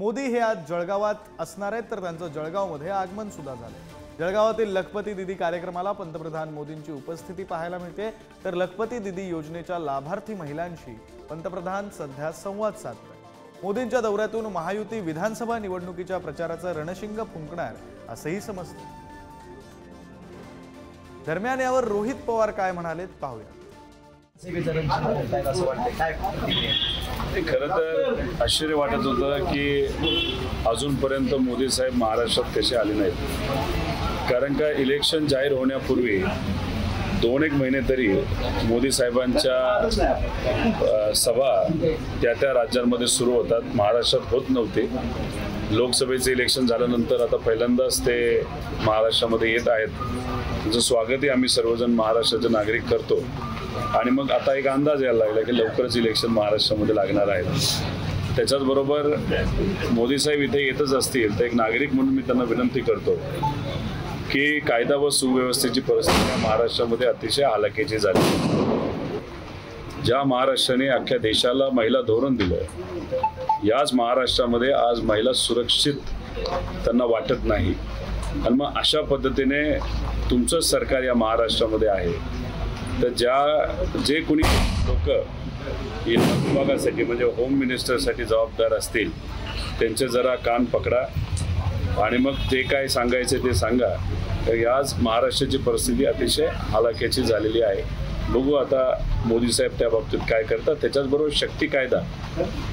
मोदी हे आज जळगावात असणार आहेत, तर त्यांचं जळगावमध्ये आगमन सुद्धा झाले। जळगावातील लखपती दीदी कार्यक्रमाला पंतप्रधान मोदींची उपस्थिती पाहायला मिळते, तर लखपती दीदी योजनेच्या लाभार्थी महिलांशी पंतप्रधान सध्या संवाद साधतात। मोदींच्या दौऱ्यातून महायुती विधानसभा निवडणुकीच्या प्रचाराचं रणशिंग फुंकणार असंही समजतं। दरम्यान यावर रोहित पवार काय म्हणालेत पाहूया। खरं तर आश्चर्य वाटत होतं की अजूनपर्यंत मोदी साहेब महाराष्ट्रात कसे आले नाहीत, कारण का इलेक्शन जाहीर होण्यापूर्वी 2-1 महिने तरी मोदी साहेबांच्या सभा त्या राज्यांमध्ये सुरू होतात, महाराष्ट्रात होत नव्हते। लोकसभेचे इलेक्शन झाल्यानंतर आता पहिल्यांदाच ते महाराष्ट्रामध्ये येत आहेत। त्यांचं स्वागतही आम्ही सर्वजण महाराष्ट्राचे नागरिक करतो आणि मग आता एक अंदाज यायला लागला की लवकरच इलेक्शन महाराष्ट्रामध्ये लागणार आहे। त्याच्याच बरोबर मोदी साहेब इथे येतच असतील तर एक नागरिक म्हणून मी त्यांना विनंती करतो की कायदा व सुव्यवस्थेची परिस्थिती महाराष्ट्रामध्ये अतिशय हालाकीची झाली। ज्या महाराष्ट्राने अख्ख्या देशाला महिला धोरण दिलं, याच महाराष्ट्रामध्ये आज महिला सुरक्षित त्यांना वाटत नाही। आणि मग अशा पद्धतीने तुमचं सरकार या महाराष्ट्रामध्ये आहे, तर जे कोणी लोक या विभागासाठी म्हणजे होम मिनिस्टरसाठी जबाबदार असतील त्यांचे जरा कान पकडा आणि मग ते काय सांगायचे ते सांगा। तर याच महाराष्ट्राची परिस्थिती अतिशय हालाकीची झालेली आहे। बघू आता मोदी साहेब त्या बाबतीत काय करतात। त्याच्याचबरोबर शक्ती कायदा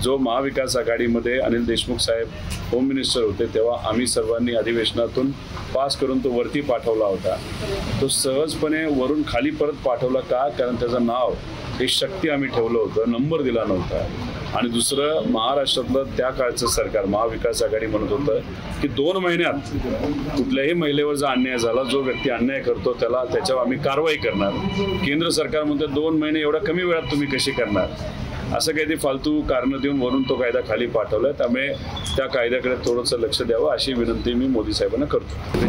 जो महाविकास आघाडीमध्ये अनिल देशमुख साहेब होम मिनिस्टर होते तेव्हा आम्ही सर्वांनी अधिवेशनातून पास करून तो वरती पाठवला होता, तो सहजपणे वरून खाली परत पाठवला का? कारण त्याचं नाव हे शक्ती आम्ही ठेवलं होतं, नंबर दिला नव्हता। आणि दुसरं, महाराष्ट्रातलं त्या काळचं सरकार महाविकास आघाडी म्हणत होतं की 2 महिन्यात कुठल्याही महिलेवर जर अन्याय झाला, जो व्यक्ती अन्याय करतो त्याच्यावर आम्ही कारवाई करणार। केंद्र सरकार म्हणते 2 महिने एवढ्या कमी वेळात तुम्ही कशी करणार? असं काही ते फालतू कारणं देऊन वरून तो कायदा खाली पाठवलाय। त्यामुळे त्या कायद्याकडे थोडंसं लक्ष द्यावं अशी विनंती मी मोदी साहेबांना करतो।